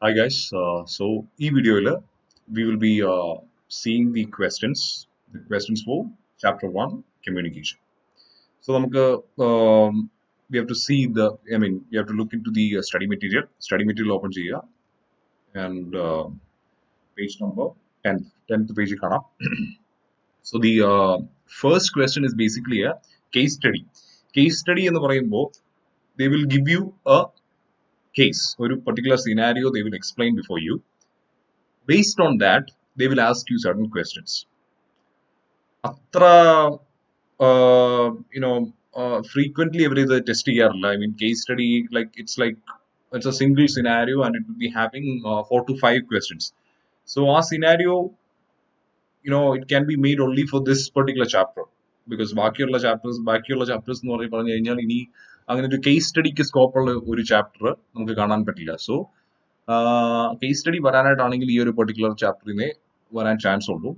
Hi guys. So ഈ വീഡിയോയിൽ we will be seeing the questions for chapter 1 communication. So നമുക്ക് we have to see we have to look into the study material open ചെയ്യുക and page number 10th page കാണാം. So the first question is basically a case study. Case study എന്ന് പറയുമ്പോൾ they will give you a case, ഒരു particular scenario they will explain before you. Based on that, they will ask you certain questions. Atra, frequently every the test year, I mean, case study, it's a single scenario and it will be having 4 to 5 questions. So our scenario, it can be made only for this particular chapter because ബാക്കിയുള്ള chapters എന്ന് പറഞ്ഞു കഴിഞ്ഞാൽ ഇനി അങ്ങനെ ഒരു case സ്റ്റഡിക്ക് സ്കോപ്പുള്ള ഒരു chapter നമുക്ക് കാണാൻ പറ്റില്ല. സോ കേസ് സ്റ്റഡി വരാനായിട്ടാണെങ്കിൽ ഈ ഒരു പെർട്ടിക്കുലർ ചാപ്റ്ററിനെ വരാൻ ചാൻസ് ഉള്ളൂ.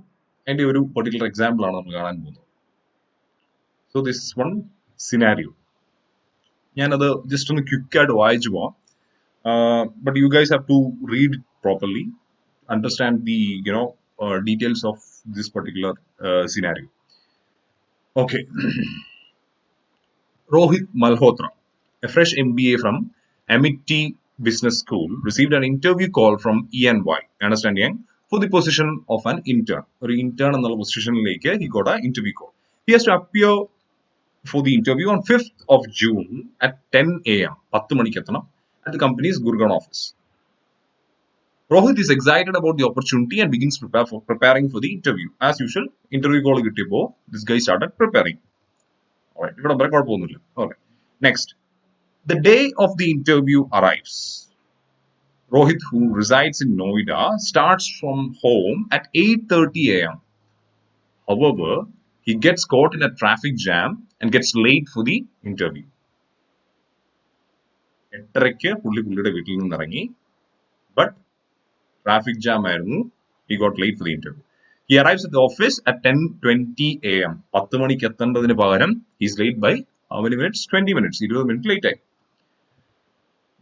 അതിന്റെ ഒരു പെർട്ടിക്കുലർ എക്സാമ്പിൾ ആണ് നമ്മൾ കാണാൻ പോകുന്നത്. സോ ദിസ് വൺ സിനാരിയോ ഞാനത് ജസ്റ്റ് ഒന്ന് ക്വിക്കായിട്ട് വായിച്ചു പോവാം. But you guys have to read properly, understand the details of this particular scenario. Okay. Rohit Malhotra, a fresh MBA from Amity Business School, received an interview call from ENY, understand young, for the position of an intern. Or intern in the position like he got an interview call. He has to appear for the interview on 5th of June at 10 a.m. 10 manikku എത്തണം at the company's Gurgaon office. Rohit is excited about the opportunity and begins preparing for the interview. As usual, interview call കിട്ടിയപ്പോൾ this guy started preparing. Alright, ഇവിടെ വരെ കുഴപ്പമൊന്നുമില്ല. Okay. Next, the day of the interview arrives. Rohit, who resides in Noida, starts from home at 8:30 a.m. However, he gets caught in a traffic jam and gets late for the interview. 8:30 പുള്ളിയുടെ വീട്ടിൽ നിന്ന് ഇറങ്ങി, but traffic jam ആയിരുന്നു. He got late for the interview. He arrives at the office at 10:20 a.m. 10 മണിക്ക് എത്തേണ്ടതിന് പകരം he's late by how many minutes? 20 minutes. 20 minutes late ആയി.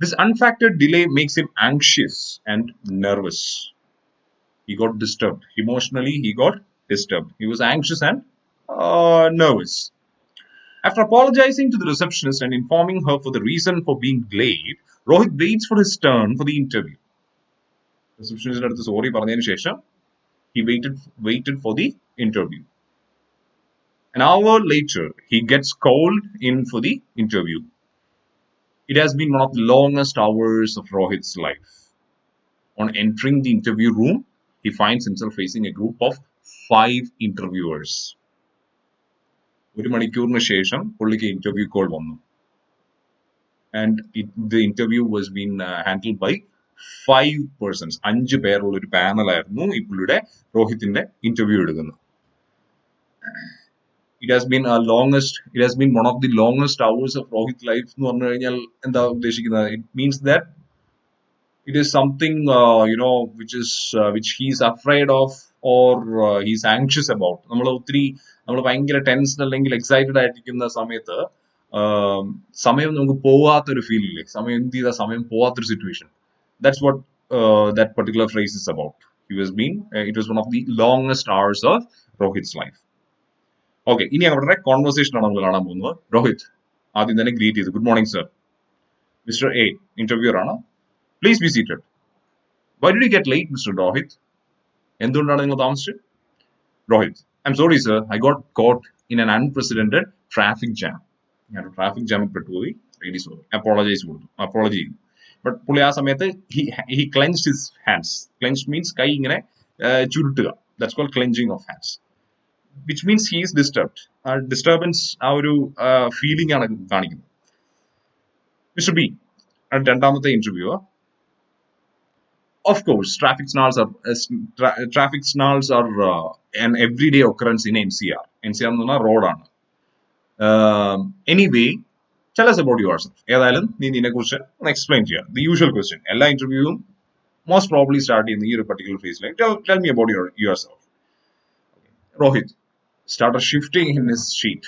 This unfactored delay makes him anxious and nervous. He got disturbed. Emotionally, he got disturbed. He was anxious and nervous. After apologizing to the receptionist and informing her for the reason for being late, Rohit waits for his turn for the interview. Receptionist അടുത്ത് sorry പറഞ്ഞതിന് ശേഷം he waited for the interview. An hour later, he gets called in for the interview. It has been one of the longest hours of Rohit's life. On entering the interview room, he finds himself facing a group of 5 interviewers. ഒരു മണിക്കൂറിന് ശേഷം പുള്ളിക്ക് interview call വന്നു. And the interview was being handled by 5 persons. 5 പേരുള്ള ഒരു panel ആയിരുന്നു ഈ പുള്ളിയുടെ രോഹിത്തിന്റെ ഇന്റർവ്യൂ എടുക്കുന്നത്. It has been one of the longest hours of Rohit life എന്ന് പറഞ്ഞു കഴിഞ്ഞാൽ എന്താ ഉദ്ദേശിക്കുന്നത്? It means that it is something which he is afraid of or he is anxious about. നമ്മൾ ഭയങ്കര ടെൻസ്ഡ് അല്ലെങ്കിൽ എക്സൈറ്റഡ് ആയിട്ടിരിക്കുന്ന സമയത്ത് സമയം നമുക്ക് പോവാത്തൊരു ഫീൽ ഇല്ലേ? സമയം എന്ത് ചെയ്താൽ സമയം പോവാത്തൊരു situation. That's what that particular phrase is about. It was one of the longest hours of Rohit's life. Okay, ഇനി അവരുടെ കോൺവെർസേഷൻ ആണ് നമ്മൾ കാണാൻ പോകുന്നത്. രോഹിത് ആദ്യം തന്നെ ഗ്രീറ്റ് ചെയ്തു. Good morning sir. Mister A interviewer ആണ്. Please be seated. Why did you get late, Mr. Rohit? എന്തുകൊണ്ടാണ് നിങ്ങൾ താമസിച്ചത്? Rohit, I'm sorry, sir. I got caught in an unprecedented traffic jam. ഞാൻ ട്രാഫിക് ജാമിൽ പെട്ടുപോയി. Really sorry. Apology ചെയ്തു. But പുള്ളി ആ സമയത്ത് he clenched his hands. Clenched means കൈ ഇങ്ങനെ ചുരുട്ടുക. That's called clenching of hands. Which means he is disturbed. Disturbance ആ ഒരു ഫീലിംഗ് ആണ് കാണിക്കുന്നത്. Mr. B, രണ്ടാമത്തെ interview. Of course, traffic snarls are an everyday occurrence in NCR. NCR എന്ന് പറഞ്ഞാൽ റോഡാണ്. Anyway, tell us about yourself. ഏതായാലും നീ നിന്നെക്കുറിച്ച് ഒന്ന് എക്സ്പ്ലെയിൻ ചെയ്യാം. The usual question. എല്ലാ ഇന്റർവ്യൂവും most probably start ചെയ്യുന്ന ഈ ഒരു particular phase. Like, tell me about yourself. Rohit started shifting in his seat.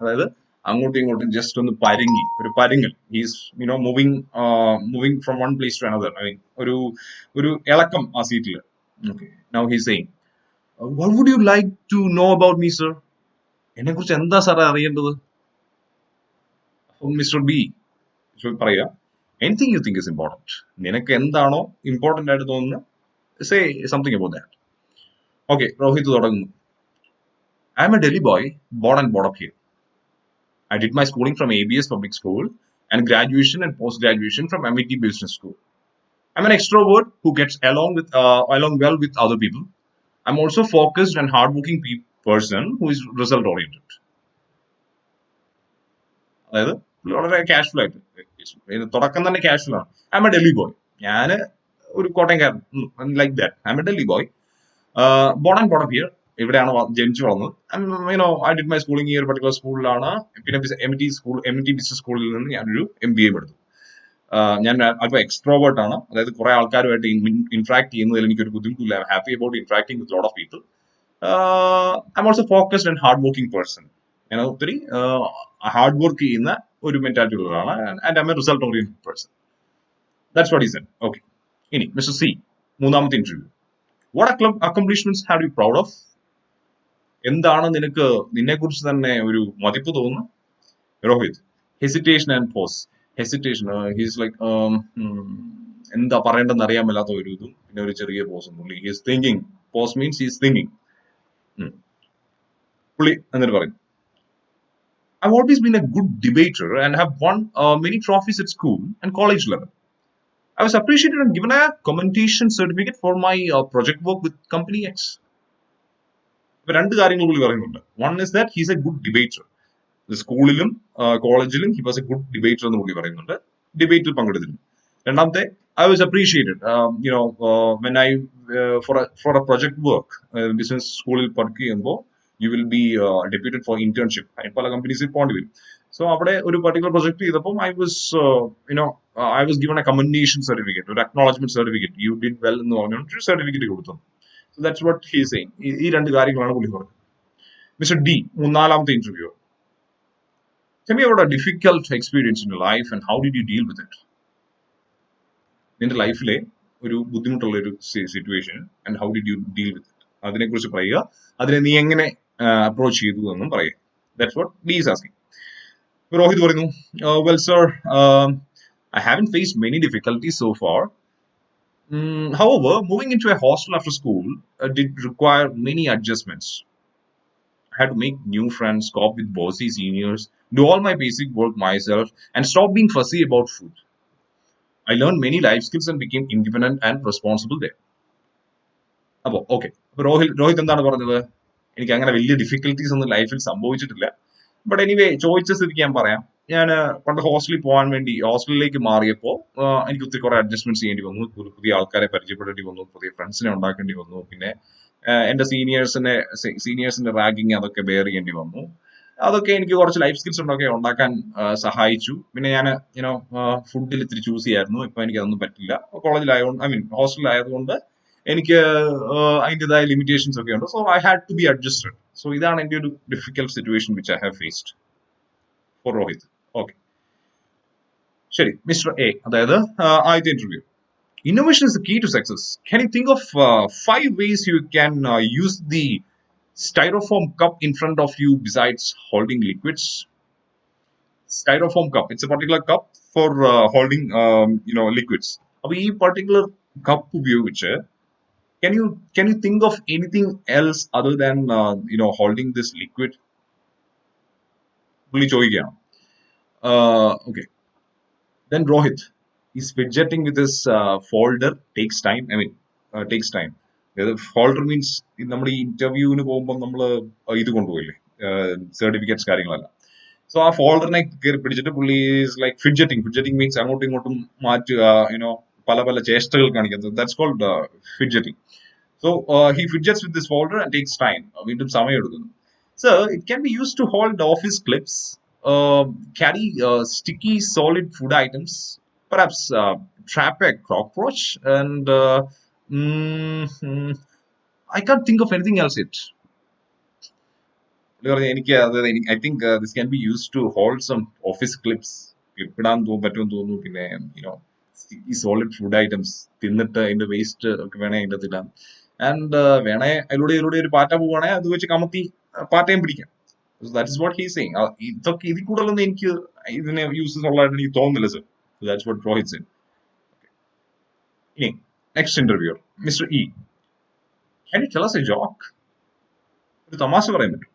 അതായത് അങ്ങോട്ടും ഇങ്ങോട്ടും ജസ്റ്റ് ഒന്ന് പരങ്ങി ഒരു പരങ്ങൽ he's moving from one place to another. I mean ഒരു ഇളക്കം ആ സീറ്റിൽ. Okay, now he's saying, what would you like to know about me sir? എന്നെ കുറിച്ച് എന്താ സാറേ അറിയേണ്ടത്? മിസ്റ്റർ ബി പറയാ, anything you think is important. നിനക്ക് എന്താണോ ഇമ്പോർട്ടന്റ് ആയിട്ട് തോന്നുന്നത്, say something about that. Okay, Rohit തുടങ്ങുന്നു. I M a Delhi boy, born and brought up here. I did my schooling from ABS Public School and graduation and post-graduation from MIT Business School. I'm an extrovert who gets along well with other people. I'm also focused and hardworking person who is result oriented. അതായത് വളരെ casual ആയിട്ട്, തുടക്കം തന്നെ casual ആണ്. I M a Delhi boy, ഞാൻ ഒരു കോട്ടയംകാരൻ, like that. I M a Delhi boy, born and brought up here. ഇവിടെയാണ് ജനിച്ചു വളർന്നത്. ഐ ഡിഡ് മൈ സ്കൂളിംഗ് ഈ ഒരു പർട്ടിക്കുലർ സ്കൂളിലാണ്. പിന്നെ MIT ബിസിനസ് സ്കൂളിൽ നിന്ന് ഞാനൊരു MBA എടുത്തു. ഞാൻ അല്പം എക്സ്ട്രോവേർട്ട് ആണ്, അതായത് കുറെ ആൾക്കാരുമായിട്ട് ഇന്ററാക്ട് ചെയ്യുന്നതിൽ എനിക്കൊരു ബുദ്ധിമുട്ടില്ല. I'm happy about interacting with lot of people. I'm also focused and hard working person. ഞാൻ ഒത്തിരി ഹാർഡ് വർക്ക് ചെയ്യുന്ന ഒരു മെന്റാലിറ്റി ഉള്ളതാണ്. And I M a result oriented person. That's what is it. Okay, ഇനി mister C, മൂന്നാമത്തെ interview. What accomplishments have you proud of? എന്താണ് നിനക്ക് നിന്നെ കുറിച്ച് തന്നെ ഒരു മതിപ്പ് തോന്നുന്നു? Rohit, hesitation and pause. Hesitation, he's like എന്താ പറയേണ്ടെന്ന് അറിയാൻ മേലാത്ത ഒരു ഇതും പിന്നെ ഒരു ചെറിയ പോസും. പുള്ളി he's thinking. Pause means he's thinking. പുള്ളി എന്നിട്ട് പറയും, I've always been a good debater and have won many trophies at school and college level. I was appreciated and given a commendation certificate for my project work with Company X. ഇപ്പൊ രണ്ട് കാര്യങ്ങൾ പുള്ളി പറയുന്നുണ്ട്. One is that he's a good debater. സ്കൂളിലും കോളേജിലും he was a good debater എന്ന് പുള്ളി പറയുന്നുണ്ട്, ഡിബേറ്റിൽ പങ്കെടുത്തിരുന്നു. രണ്ടാമത്തെ, I was appreciated when I for a project work. Business സ്കൂളിൽ വർക്ക് ചെയ്യുമ്പോൾ you will be deputed for internship. പല കമ്പനീസിൽ പോകേണ്ടി വരും. സോ അവിടെ ഒരു പർട്ടിക്കുലർ പ്രൊജക്ട് ചെയ്തപ്പോൾ I was given a commendation certificate, ഒരു acknowledgement certificate, you did well എന്ന് പറഞ്ഞിട്ട് ഒരു സർട്ടിഫിക്കറ്റ് കൊടുത്തു. So that's what he is saying. ഈ രണ്ട് കാര്യങ്ങളാണ് പുള്ളി പറഞ്ഞത്. മിസ്റ്റർ ഡി, നാലാമത്തെ interview. Tell me about a difficult experience in your life and how did you deal with it? നിന്റെ ലൈഫിലെ ഒരു ബുദ്ധിമുട്ടുള്ള ഒരു situation and how did you deal with it, അതിനെ കുറിച്ച് പറയുക. അതിനെ നീ എങ്ങനെ അപ്രോച്ച് ചെയ്തു എന്നും പറയുക. That's what D is asking. Rohit പറയുന്നു, well sir, I haven't faced many difficulties so far. However, moving into a hostel after school did require many adjustments. I had to make new friends, cope with bossy seniors, do all my basic work myself, and stop being fussy about food. I learned many life skills and became independent and responsible there. അപ്പോൾ okay, അപ്പൊ രോഹിത് എന്താണ് പറഞ്ഞത്? എനിക്ക് അങ്ങനെ വലിയ difficulties ഒന്നും ലൈഫിൽ സംഭവിച്ചിട്ടില്ല. ബട്ട് എനിവേ, ചോദിച്ച സ്ഥിതിക്ക് ഞാൻ പറയാം. ഞാൻ പണ്ട് ഹോസ്റ്റലിലേക്ക് മാറിയപ്പോൾ എനിക്ക് ഒത്തിരി കുറെ അഡ്ജസ്റ്റ്മെന്റ്സ് ചെയ്യേണ്ടി വന്നു. പുതിയ ആൾക്കാരെ പരിചയപ്പെടേണ്ടി വന്നു, പുതിയ ഫ്രണ്ട്സിനെ ഉണ്ടാക്കേണ്ടി വന്നു. പിന്നെ എന്റെ സീനിയേഴ്സിന്റെ റാഗിങ് അതൊക്കെ ബെയർ ചെയ്യേണ്ടി വന്നു. അതൊക്കെ എനിക്ക് കുറച്ച് ലൈഫ് സ്കിൽസ് ഉണ്ടാക്കാൻ സഹായിച്ചു. പിന്നെ ഞാൻ ഫുഡിൽ ഇത്തിരി ചൂസ് ചെയ്യായിരുന്നു. ഇപ്പൊ എനിക്ക് അതൊന്നും പറ്റില്ല. കോളേജിലായതുകൊണ്ട് ഹോസ്റ്റലിലായതുകൊണ്ട് എനിക്ക് അതിൻ്റെതായ ലിമിറ്റേഷൻസ് ഒക്കെ ഉണ്ട്. So I had to be adjusted. So ഇതാണ് എൻ്റെ ഒരു difficult situation which I have faced. For Rohit. Okay, ശരി. മിസ്റ്റർ എ, അതായത് ആദ്യത്തെ interview. Innovation is the key to success. Can you think of 5 ways you can use the styrofoam cup in front of you besides holding liquids? Styrofoam cup. It's a particular cup for holding, liquids. അപ്പോൾ ഈ particular cup ഉപയോഗിച്ച് can you think of anything else other than holding this liquid? പുള്ളി ചോദിക്കുകയാണ്. Okay. Then Rohit is fidgeting with his folder. Takes time. Takes time. Folder means നമ്മൾ ഈ ഇന്റർവ്യൂവിന് പോകുമ്പോൾ നമ്മൾ ഇത് കൊണ്ടുപോയില്ലേ, സർട്ടിഫിക്കറ്റ്സ് കാര്യങ്ങളല്ല. സോ ആ ഫോൾഡറിനെ കയറി പിടിച്ചിട്ട് പുള്ളി ഈസ് ലൈക്ക് ഫിഡ്ജറ്റിംഗ് മീൻസ് അങ്ങോട്ടും ഇങ്ങോട്ടും മാറ്റുക, പല പല ചേഷ്ടകൾ കാണിക്കുന്നത്. That's called fidgeting. So he fidgets with this folder and takes time. വീണ്ടും സമയം എടുക്കുന്നു. So it can be used to hold office clips, carry sticky solid food items, perhaps trap a cockroach, and I can't think of anything else yet. I think this can be used to hold some office clips. ക്ലിപ്പിടാൻ പറ്റുമെന്ന് തോന്നുന്നു. പിന്നെ ഈ solid food items തിന്നിട്ട് അതിന്റെ waste ഒക്കെ വേണേ അതിന്റെ അകത്തിടാം. And വേണേ അതിലൂടെ ഒരു പാറ്റ പോവുകയാണെങ്കിൽ അത് വെച്ച് കമത്തി പാറ്റയും പിടിക്കാം. That is what he saying. ഇതൊക്കെ ഇതിൽ കൂടുതലൊന്നും എനിക്ക് ഇതിനെ യൂസസ് ഉള്ളതായിട്ട് എനിക്ക് തോന്നുന്നില്ല sir. That's what Rohit said. ഇനി next interviewer mister E, can you tell us a joke? ഒരു തമാശ പറയാൻ പറ്റും.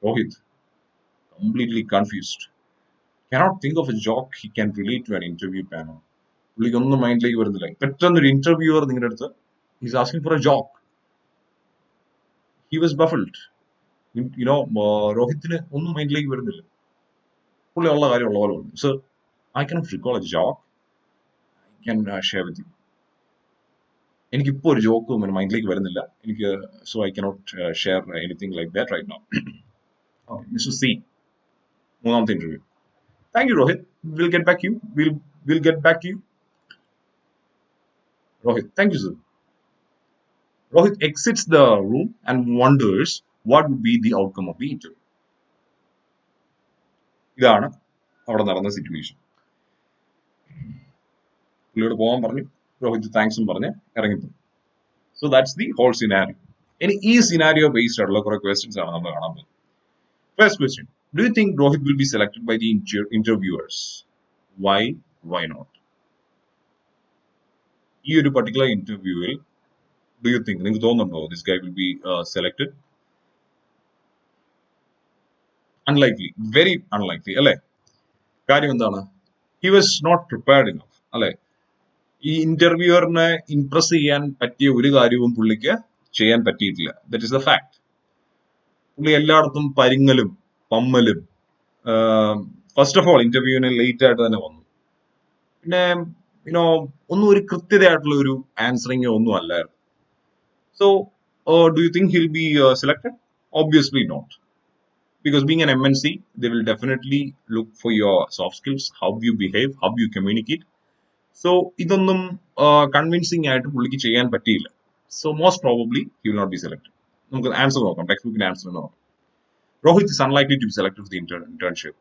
Rohit, completely confused. Cannot think of a joke he can relate to an interview panel. പുള്ളിക്ക് ഒന്നും മൈൻഡിലേക്ക് വരുന്നില്ല. പെട്ടെന്നൊരു ഇന്റർവ്യൂവർ നിങ്ങളുടെ അടുത്ത് is asking for a joke. He was baffled. രോഹിത്തിന് ഒന്നും മൈൻഡിലേക്ക് വരുന്നില്ല. പുള്ളി ഉള്ള കാര്യം ഉള്ള പോലെ പറഞ്ഞു. Sir, I cannot recall a joke I can share with you. എനിക്കിപ്പോ ഒരു ജോക്കും മൈൻഡിലേക്ക് വരുന്നില്ല എനിക്ക്. So I cannot share anything like that right now. Mister C, മൂന്നാമത്തെ interview. Thank you, Rohit. We'll get back to you. We'll get back to you. Rohit, thank you, sir. Rohit exits the room and wonders what would be the outcome of the interview. ഇതാണ് അവിടെ നടന്ന situation. പുള്ളിയോട് പോകാൻ പറഞ്ഞു, രോഹിത് താങ്ക്സും പറഞ്ഞ് ഇറങ്ങിപ്പോയി. So that's the whole scenario. ഇനി ഈ സിനാരിയോ ബേസ്ഡ് ആയിട്ടുള്ള കുറെ ക്വസ്റ്റ്യൻസ് ആണ് നമ്മൾ കാണാൻ പോകുന്നത്. First question, do you think Rohit will be selected by the interviewers? Why not? ഈ ഒരു പർട്ടിക്കുലർ ഇന്റർവ്യൂവിൽ do you think, നിങ്ങൾക്ക് തോന്നുന്നുണ്ടോ this guy will be selected? Unlikely, very unlikely അല്ലെ? കാര്യം എന്താണ്? He was not prepared enough അല്ലെ? ഈ ഇന്റർവ്യൂവറിനെ ഇംപ്രസ് ചെയ്യാൻ പറ്റിയ ഒരു കാര്യവും പുള്ളിക്ക് ചെയ്യാൻ പറ്റിയിട്ടില്ല. That is the fact. പുള്ളി എല്ലായിടത്തും പരിങ്ങലും പമ്മലും. ഫസ്റ്റ് ഓഫ് ഓൾ ഇന്റർവ്യൂവിന് ലേറ്റ് ആയിട്ട് തന്നെ വന്നു. പിന്നെ ഒന്നും ഒരു കൃത്യതയായിട്ടുള്ള ഒരു ആൻസറിങ് ഒന്നും അല്ലായിരുന്നു. So do you think hill B selected? Obviously not. Because being an MNC, they will definitely look for your soft skills, how you behave, how you communicate. So ഇതൊന്നും കൺവിൻസിങ് ആയിട്ട് പുള്ളിക്ക് ചെയ്യാൻ പറ്റിയില്ല. So most probably he will not be selected. നമുക്ക് answer നോക്കാം, text ബുക്കിന്റെ answer നോക്കാം. Rohit is unlikely to be selected for the internship.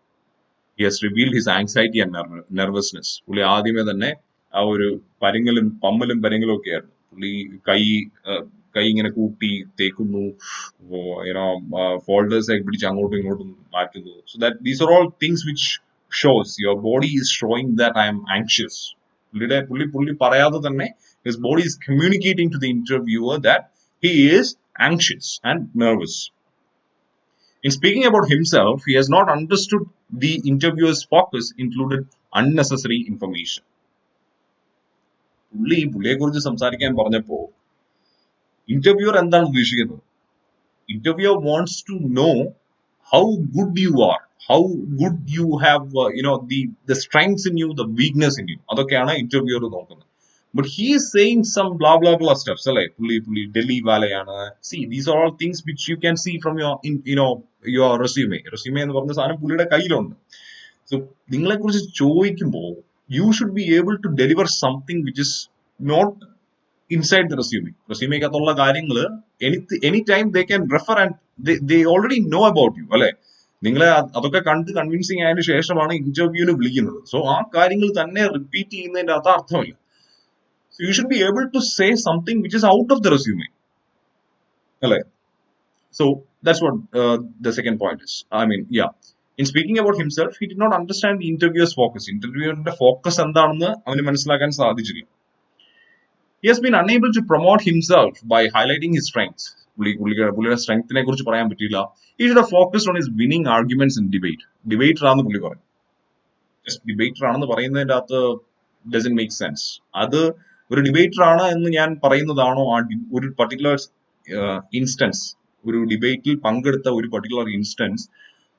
He has revealed his anxiety and nervousness. പുള്ളി ആദ്യമേ തന്നെ ആ ഒരു പരിങ്ങലും പരിങ്ങലും ഒക്കെ ആയിരുന്നു. പുള്ളി കൈ ഇങ്ങനെ കൂട്ടി തേക്കുന്നു, ഫോൾഡേഴ്സ് ഒക്കെ പിടിച്ച് അങ്ങോട്ടും ഇങ്ങോട്ടും മാറ്റുന്നു. So that these are all things which shows your body is showing that I M anxious. പുള്ളി പറയാതെ തന്നെ his body is communicating to the interviewer that he is anxious and nervous. In speaking about himself, he has not understood the interviewer's focus included unnecessary information. പുള്ളിയെ കുറിച്ച് സംസാരിക്കാൻ പറഞ്ഞപ്പോ interviewer എന്താണ് ഉദ്ദേശിക്കുന്നത്? Interviewer wants to know how good you are, how good you have the strengths in you, the weakness in you. അതൊക്കെയാണ് interviewer നോക്കുന്നത്. But he is saying some blah blah blah stuff. അല്ലെ, പുള്ളി Delhi വാലയാണ്. See, these are all things which you can see from your resume എന്ന് പറഞ്ഞ സാധനം പുള്ളിയുടെ കയ്യിലുണ്ട്. So നിങ്ങളെ കുറിച്ച് ചോദിക്കുമ്പോൾ you should be able to deliver something which is not inside the റെസ്യൂമേക്കകത്തുള്ള കാര്യങ്ങൾ any time they can refer and they already know about you അല്ലെ. നിങ്ങളെ അതൊക്കെ കണ്ട് കൺവിൻസിങ് ആയതിനു ശേഷമാണ് ഇന്റർവ്യൂവിന് വിളിക്കുന്നത്. സോ ആ കാര്യങ്ങൾ തന്നെ റിപ്പീറ്റ് ചെയ്യുന്നതിന്റെ അത് അർത്ഥമില്ല. So you should be able to say something which is out of the resume. Right? So that's what the second point is. I mean, yeah. In speaking about himself, he did not understand the interviewer's focus. Interviewer's focus എന്താണെന്ന് അവന് മനസ്സിലാക്കാൻ സാധിച്ചില്ല. He has been unable to promote himself by highlighting his strengths. പുള്ളിയുടെ സ്ട്രെങ്ത്തിനെ കുറിച്ച് പറയാൻ പറ്റില്ല. He should have focused on his winning arguments in debate. Debater ആണെന്ന് പുള്ളി പറഞ്ഞു. ജസ്റ്റ് ഡിബേറ്റർ ആണെന്ന് പറയുന്നതിന്റെ അകത്ത് doesn't make sense. അത് ഒരു ഡിബേറ്റർ ആണ് എന്ന് ഞാൻ പറയുന്നതാണോ ഒരു പർട്ടിക്കുലർ ഇൻസ്റ്റൻസ്, ഒരു ഡിബേറ്റിൽ പങ്കെടുത്ത ഒരു പർട്ടിക്കുലർ ഇൻസ്റ്റൻസ്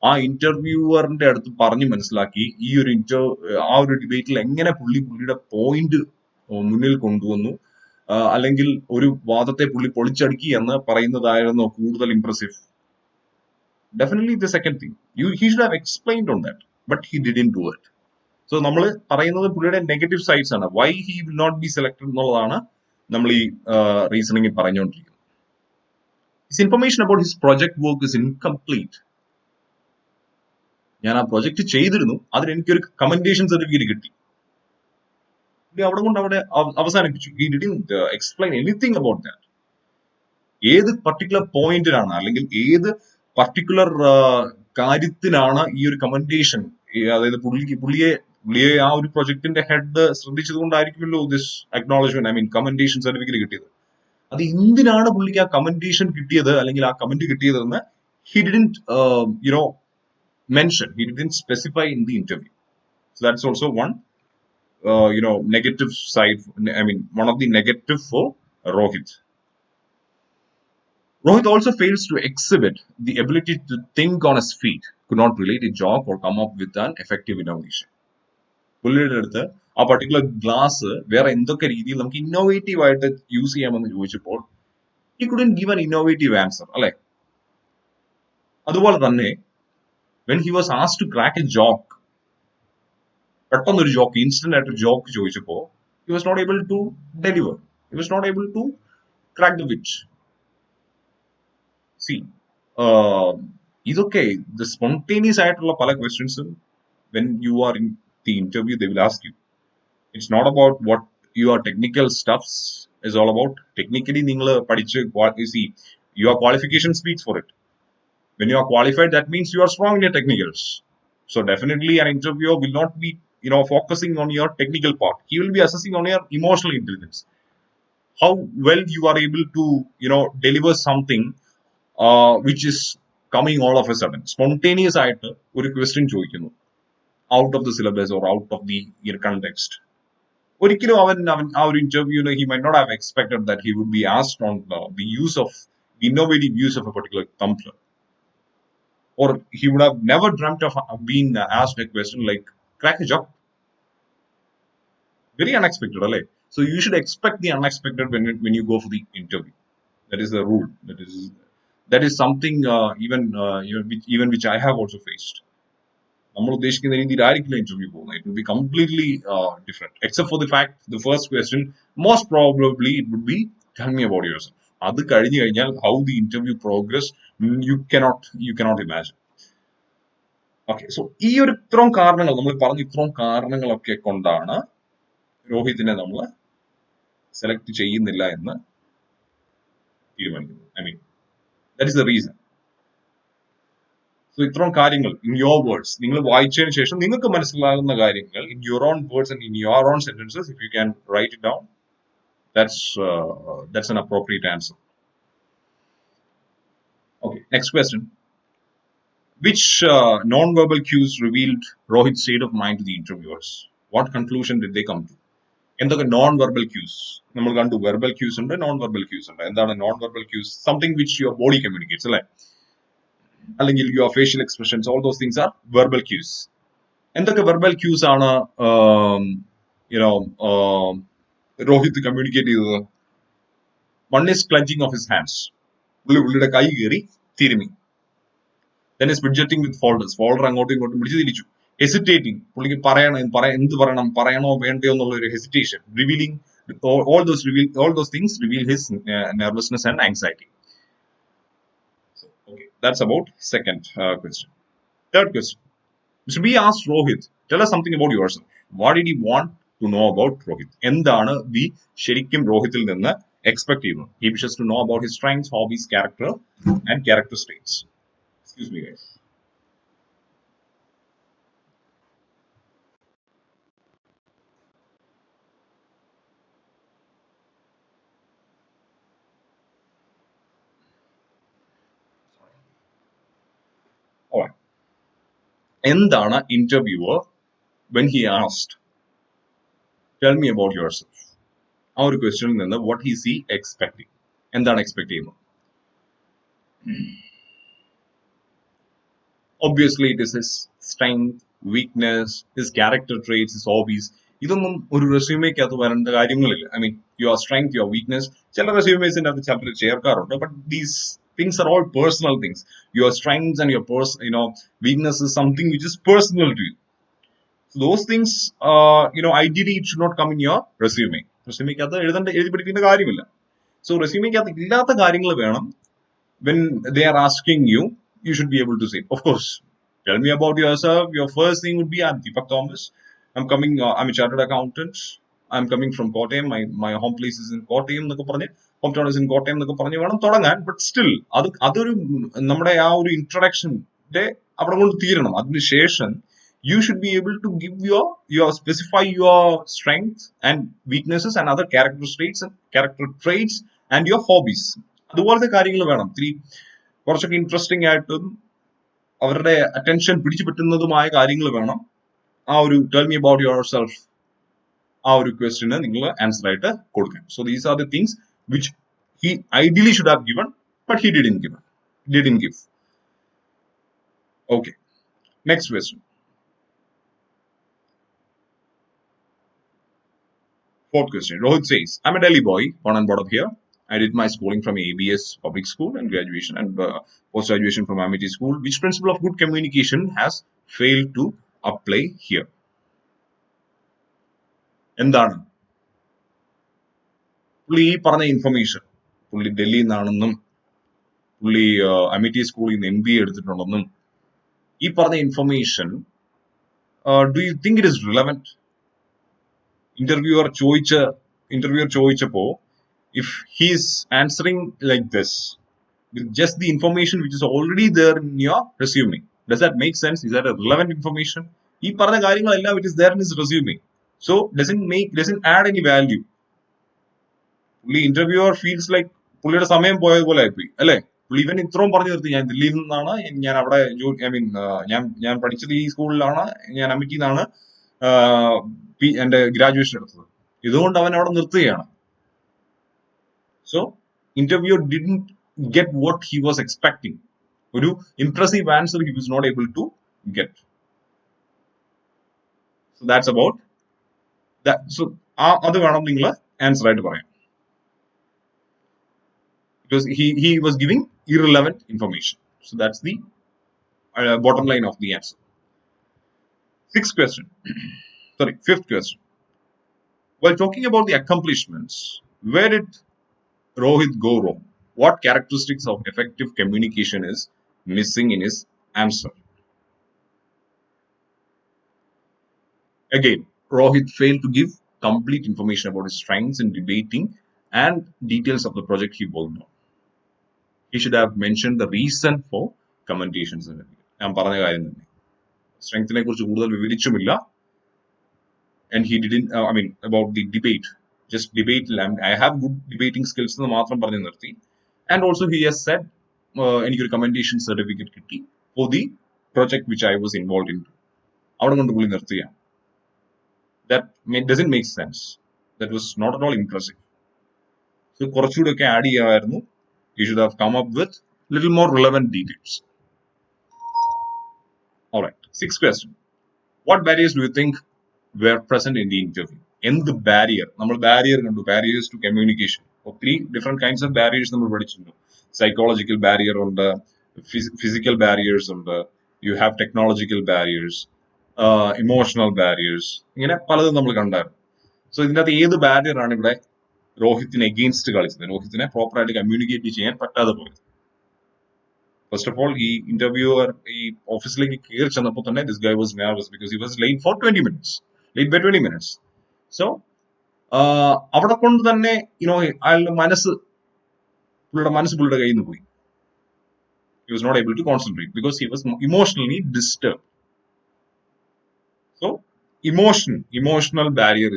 ആ ഇന്റർവ്യൂവറിന്റെ അടുത്ത് പറഞ്ഞു മനസ്സിലാക്കി ഈ ഒരു ആ ഒരു ഡിബേറ്റിൽ എങ്ങനെ പുള്ളിയുടെ പോയിന്റ് മുന്നിൽ കൊണ്ടുവന്നു, അല്ലെങ്കിൽ ഒരു വാദത്തെ പുള്ളി പൊളിച്ചടുക്കി എന്ന് പറയുന്നതായിരുന്നു കൂടുതൽ impressive. Definitely the second thing, he should have explained on that, but he didn't do it. So നമ്മൾ പറയുന്നത് പുള്ളിയുടെ നെഗറ്റീവ് സൈഡ്സ് ആണ്. Why he will not be selected എന്നുള്ളതാണ് നമ്മൾ ഈ റീസണിങ് പറഞ്ഞുകൊണ്ടിരിക്കുന്നത്. His information about his project work is incomplete. ഞാൻ ആ പ്രൊജക്ട് ചെയ്തിരുന്നു, അതിന് എനിക്കൊരു കമന്റേഷൻ സർട്ടിഫിക്കറ്റ് കിട്ടി. അവിടെ കൊണ്ട് അവിടെ അവസാനിപ്പിച്ചു. He didn't explain anything about that. ഏത് പർട്ടിക്കുലർ പോയിന്റിലാണ് അല്ലെങ്കിൽ ഏത് പർട്ടിക്കുലർ കാര്യത്തിലാണ് ഈ ഒരു കമന്റേഷൻ, അതായത് പുള്ളിയെ ആ ഒരു പ്രൊജക്ടിന്റെ ഹെഡ് ശ്രദ്ധിച്ചത് കൊണ്ടായിരിക്കുമല്ലോ this acknowledgement, I mean commendation certificate കിട്ടിയത്. അത് എന്തിനാണ് പുള്ളിക്ക് ആ കമന്റേഷൻ കിട്ടിയത് അല്ലെങ്കിൽ ആ കമന്റ് കിട്ടിയതെന്ന് he didn't mention, he didn't specify in the interview. So that's also one negative side, I mean one of the negative for Rohit. Rohit also fails to exhibit the ability to think on his feet, could not relate a joke or come up with an effective innovation. പുള്ളിയുടെ അടുത്ത് ആ particular glass വേറെ എന്തൊക്കെ രീതിയിൽ നമുക്ക് innovative ആയിട്ട് use ചെയ്യാമെന്ന് ചോദിച്ചപ്പോൾ he couldn't give an innovative answer, അല്ലെ? അതുപോലെ തന്നെ when he was asked to crack a joke, പെട്ടെന്നൊരു ജോക്ക്, ഇൻസ്റ്റന്റ് ആയിട്ട് ജോക്ക് ചോദിച്ചപ്പോൾ he was not able to deliver, he was not able to crack the witch. See, ഇതൊക്കെ the spontaneous ആയിട്ടുള്ള പല ക്വസ്റ്റ്യൻസും when you are in the interview they will ask you. It's not about what your technical stuffs is all about. Technically നിങ്ങൾ പഠിച്ച്, you see, your qualification speaks for it. When you are qualified, that means you are strong in your technicals. So definitely an interviewer will not be focusing on your technical part. He will be assessing on your emotional intelligence, how well you are able to deliver something which is coming all of a sudden. Spontaneous ആയിട്ട് ഒരു question ചോദിക്കുന്നു out of the syllabus or out of the context. ഒരിക്കലും അവൻ ആ ഒരു ഇന്റർവ്യൂവിന് he might not have expected that he would be asked on the innovative use of a particular tumbler, or he would have never dreamt of being asked a question like crack a joke. Very unexpected, right? So you should expect the unexpected when you go for the interview. That is the rule. That is something even which I have also faced. നമ്മൾ ഉദ്ദേശിക്കുന്ന രീതിയിലായിരിക്കില്ല interview പോകുന്നത്. It will be completely different, except for the fact the first question most probably it would be tell me about yourself. അത് കഴിഞ്ഞു കഴിഞ്ഞാൽ how the interview progress you cannot imagine. Okay, so ഈ ഒരു ഇത്രയും കാരണങ്ങൾ നമ്മൾ പറഞ്ഞ ഇത്രയും കാരണങ്ങളൊക്കെ കൊണ്ടാണ് രോഹിതിനെ നമ്മൾ സെലക്ട് ചെയ്യുന്നില്ല എന്ന് തീരുമാനിക്കുന്നത്. I mean that is the reason. So ഇത്രയും കാര്യങ്ങൾ in your words നിങ്ങൾ വായിച്ചതിന് ശേഷം നിങ്ങൾക്ക് മനസ്സിലാകുന്ന കാര്യങ്ങൾ in your own words and in your own sentences, if you can write it down, that's an appropriate answer. Okay, next question. Which non-verbal cues revealed Rohit's state of mind to the interviewers? What conclusion did they come to? എന്തൊക്കെ non verbal cues നമ്മൾ കണ്ടു? Verbal cues ഉണ്ട്, non verbal cues ഉണ്ട്. എന്താണ് non verbal cues? Something which your body communicates, അല്ലെ? അല്ലെങ്കിൽ your facial expressions, all those things are verbal cues. എന്തൊക്കെ verbal cues ആണ് രോഹിത് കമ്മ്യൂണിക്കേറ്റ് ചെയ്തത്? One is clenching of his hands, പുള്ളിയുടെ കൈ കയറി തിരുമി. Then is fidgeting with folders, folder അങ്ങോട്ടും ഇങ്ങോട്ടും പിടിച്ച് തിരിച്ചു. ഹെസിറ്റേറ്റിംഗ്, പുള്ളിക്ക് എന്ത് പറയണം, പറയണോ വേണ്ടയോ എന്നുള്ള ഒരു hesitation. Revealing all those things reveal his nervousness and anxiety. So, okay, that's about second question. Third question. Mr. B asked Rohit, tell us something about yourself. What did he want to know about Rohit? എന്താണ് B ശരിക്കും രോഹിത്തിൽ നിന്ന് expect ചെയ്യുന്നത്? He wishes to know about his strengths, hobbies, character and character traits. Excuse me, guys. Alright. എന്താണ് interviewer when he asked, tell me about yourself? ആ ഒരു ക്വസ്റ്റ്യനിൽ നിന്ന് what is he expecting? എന്താണ് എക്സ്പെക്ട് ചെയ്യുന്നത്? Obviously it is his strength, weakness, his character traits, his hobbies. ഇതൊന്നും ഒരു റെസ്യൂമേക്കകത്ത് വരേണ്ട കാര്യങ്ങളില്ല. I mean your strength, your weakness ചില റെസ്യൂമേസിന്റെ അകത്ത് ചിലർ ചേർക്കാറുണ്ട്. But these things are all personal things. Your strengths and your weakness is something which is personal to you. So those things ideally it should not come in your റെസ്യൂമേക്കകത്ത് എഴുതി പഠിപ്പിക്കേണ്ട കാര്യമില്ല. So റെസ്യൂമേക്കകത്ത് ഇല്ലാത്ത കാര്യങ്ങൾ വേണം when they are asking you, you should be able to say, of course, tell me about yourself. Your first thing would be, I'm Deepak Thomas. I'm a chartered accountant. I'm coming from Kottayam. My home place is in Kottayam. Hometown is in Kottayam. But still, അതൊരു നമ്മുടെ ആ ഒരു ഇൻട്രഡക്ഷന്റെ അവിടെ കൊണ്ട് തീരണം. അതിനുശേഷം you should be able to give your specify your strengths and weaknesses and other character traits and your hobbies. അതുപോലത്തെ കാര്യങ്ങൾ വേണം. ഇത്തിരി കുറച്ചൊക്കെ ഇൻട്രസ്റ്റിംഗ് ആയിട്ടും അവരുടെ അറ്റൻഷൻ പിടിച്ചു പറ്റുന്നതുമായ കാര്യങ്ങൾ വേണം ആ ഒരു tell me about your self ആ ഒരു ക്വസ്റ്റിന് നിങ്ങൾ ആൻസർ ആയിട്ട് കൊടുക്കാം. So these are the things which he ideally should have given, but he didn't give. Okay, next question. Fourth question. Rohit says, I'm a Delhi boy, born and brought up here. I did my schooling from ABS public school and graduation and post-graduation from Amity school. Which principle of good communication has failed to apply here? എന്താണ് പുള്ളി ഈ പറഞ്ഞ information? പുള്ളി ഡൽഹിയിൽ നിന്നാണെന്നും പുള്ളി അമിറ്റി സ്കൂളിൽ നിന്ന് MBA എടുത്തിട്ടുണ്ടെന്നും ഈ പറഞ്ഞ information do you think it is relevant? Interviewer ചോദിച്ചപ്പോ if he is answering like this with just the information which is already there in your resume, does that make sense? Is that a relevant information? ഈ പറഞ്ഞ കാര്യങ്ങളെല്ലാം it is there in his resume, so doesn't add any value. പുള്ളി interviewer feels like പുള്ളിയുടെ സമയം പോയതുപോലെ ആയിപ്പോയി അല്ലെ? പുള്ളി ഇവൻ ഇത്രയും പറഞ്ഞു നിർത്തി, ഞാൻ ദില്ലിയിൽ നിന്നാണ്, ഞാൻ അവിടെ ഞാൻ പഠിച്ചത് ഈ സ്കൂളിലാണ്, ഞാൻ അമിറ്റി നിന്നാണ് എന്റെ ഗ്രാജുവേഷൻ എടുത്തത്. ഇതുകൊണ്ട് അവൻ അവിടെ നിർത്തുകയാണ്. So interview didn't get what he was expecting. ഒരു impressive answer he was not able to get. So that's about that. So അത് വേണം നിങ്ങൾ ആൻസർ ആയിട്ട് പറയാം, because he was giving irrelevant information. So that's the bottom line of the answer. Fifth question. While talking about the accomplishments, where did Rohit go wrong? What characteristics of effective communication is missing in his answer? Again, Rohit failed to give complete information about his strengths in debating and details of the project he worked on. He should have mentioned the reason for commendations. ഞാൻ പറഞ്ഞ കാര്യം തന്നെ, സ്ട്രെങ്ത്തിനെ കുറിച്ച് കൂടുതൽ വിവരിച്ചുമില്ല. And he didn't, about the debate, just debate, I have good debating skills എന്ന് മാത്രം പറഞ്ഞു നിർത്തി. And also he has said എനിക്കൊരു commendation certificate കിട്ടി for the project which I was involved in. അവിടെ കൊണ്ട് പുള്ളി നിർത്തുകയാണ്. That doesn't make sense. That was not at all impressive. So കുറച്ചുകൂടെ ഒക്കെ ആഡ് ചെയ്യാമായിരുന്നു. You should have come up with little more relevant details. All right, sixth question. What barriers do you think were present in the interview? എന്ത് barrier? നമ്മൾ barrier കണ്ടു, barriers to communication. ഒത്തിരി different kinds of barriers നമ്മൾ പഠിച്ചിട്ടുണ്ട്. Psychological barrier ഉണ്ട്, physical barriers ഉണ്ട്, you have technological barriers, emotional barriers, ഇങ്ങനെ പലതും നമ്മൾ കണ്ടായിരുന്നു. സോ ഇതിനകത്ത് ഏത് ബാരിയർ ആണ് ഇവിടെ രോഹിത്തിന് എഗെയിൻസ്റ്റ് കളിച്ചത്, രോഹിത്തിനെ പ്രോപ്പറായിട്ട് കമ്മ്യൂണിക്കേറ്റ് ചെയ്യാൻ പറ്റാതെ പോയത്? ഫസ്റ്റ് ഓഫ് ഓൾ, ഈ ഇന്റർവ്യൂവർ ഈ ഓഫീസിലേക്ക് കയറി ചെന്നപ്പോൾ തന്നെ this guy was nervous because he was late for 20 minutes, late by 20 minutes. So അവിടെ കൊണ്ട് തന്നെ അയാളുടെ പുള്ളിയുടെ കയ്യിൽ നിന്ന് പോയി. He was not able to concentrate because he was emotionally disturbed. So emotional barrier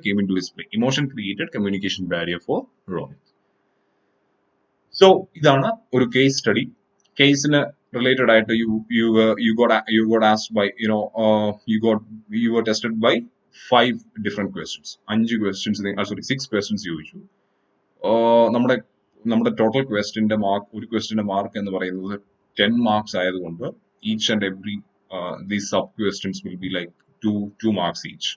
came into his play. Emotion created communication barrier for Rohit. So ഇതാണ് ഒരു കേസ് സ്റ്റഡി. കേസിന് റിലേറ്റഡ് ആയിട്ട് you got asked by you were tested by 5 different questions. 6 questions ചോദിച്ചു. നമ്മുടെ total ക്വസ്റ്റിന്റെ mark എന്ന് പറയുന്നത് 10 marks ആയതുകൊണ്ട് each and every these sub questions will be like 2 marks each.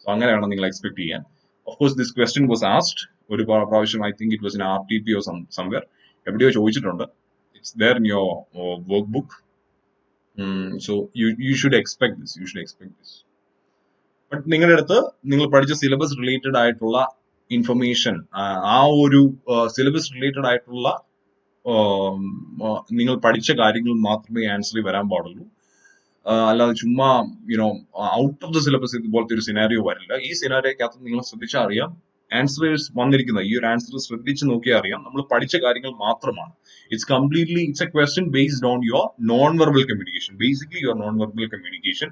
So അങ്ങനെയാണ് നിങ്ങൾ എക്സ്പെക്ട് ചെയ്യാൻ. Of course, this question was asked ഒരു പ്രാവശ്യം, I think it was in RTP or somewhere, എവിടെയോ ചോദിച്ചിട്ടുണ്ട്. It's there in your workbook. So you should expect this. But നിങ്ങളുടെ അടുത്ത് നിങ്ങൾ പഠിച്ച സിലബസ് റിലേറ്റഡ് ആയിട്ടുള്ള ഇൻഫർമേഷൻ, ആ ഒരു സിലബസ് റിലേറ്റഡ് ആയിട്ടുള്ള നിങ്ങൾ പഠിച്ച കാര്യങ്ങൾ മാത്രമേ ആൻസറിൽ വരാൻ പാടുള്ളൂ. അല്ലാതെ ചുമ്മാ ഔട്ട് ഓഫ് ദ സിലബസ് ഇതുപോലത്തെ ഒരു സിനാരിയോ വരില്ല. ഈ സിനാരിയോക്കകത്ത് നിങ്ങൾ ശ്രദ്ധിച്ചാൽ അറിയാം ആൻസേഴ്സ് വന്നിരിക്കുന്നത്. ഈ ഒരു ആൻസർ ശ്രദ്ധിച്ച് നോക്കിയാൽ അറിയാം നമ്മൾ പഠിച്ച കാര്യങ്ങൾ മാത്രമാണ്. It's a question based on your non verbal communication, basically your non verbal communication.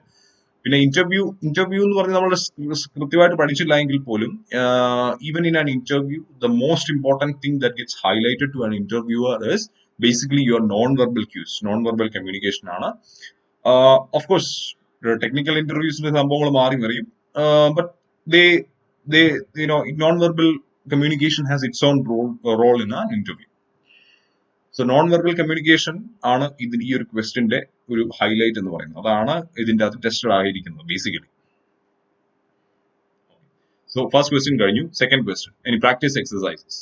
പിന്നെ ഇന്റർവ്യൂ എന്ന് പറഞ്ഞ് നമ്മൾ കൃത്യമായിട്ട് പഠിച്ചില്ല എങ്കിൽ പോലും even in an interview the most important thing that gets highlighted to an interviewer is basically your non verbal cues, non verbal communication ആണ്. Of course technical ഇന്റർവ്യൂസിന്റെ സംഭവങ്ങൾ മാറി മറിയും, but they non-verbal communication has its own role in an interview. So non verbal communication ആണ് ഇതിന് ഈ ഒരു ക്വസ്റ്റിന്റെ ഒരു ഹൈലൈറ്റ് എന്ന് പറയുന്നത്. അതാണ് ഇതിന്റെ അത് ടെസ്റ്റഡ് ആയിരിക്കുന്നത് ബേസിക്കലി. സോ ഫസ്റ്റ് ക്വസ്റ്റ്യൻ കഴിഞ്ഞു. Second question, any practice exercises.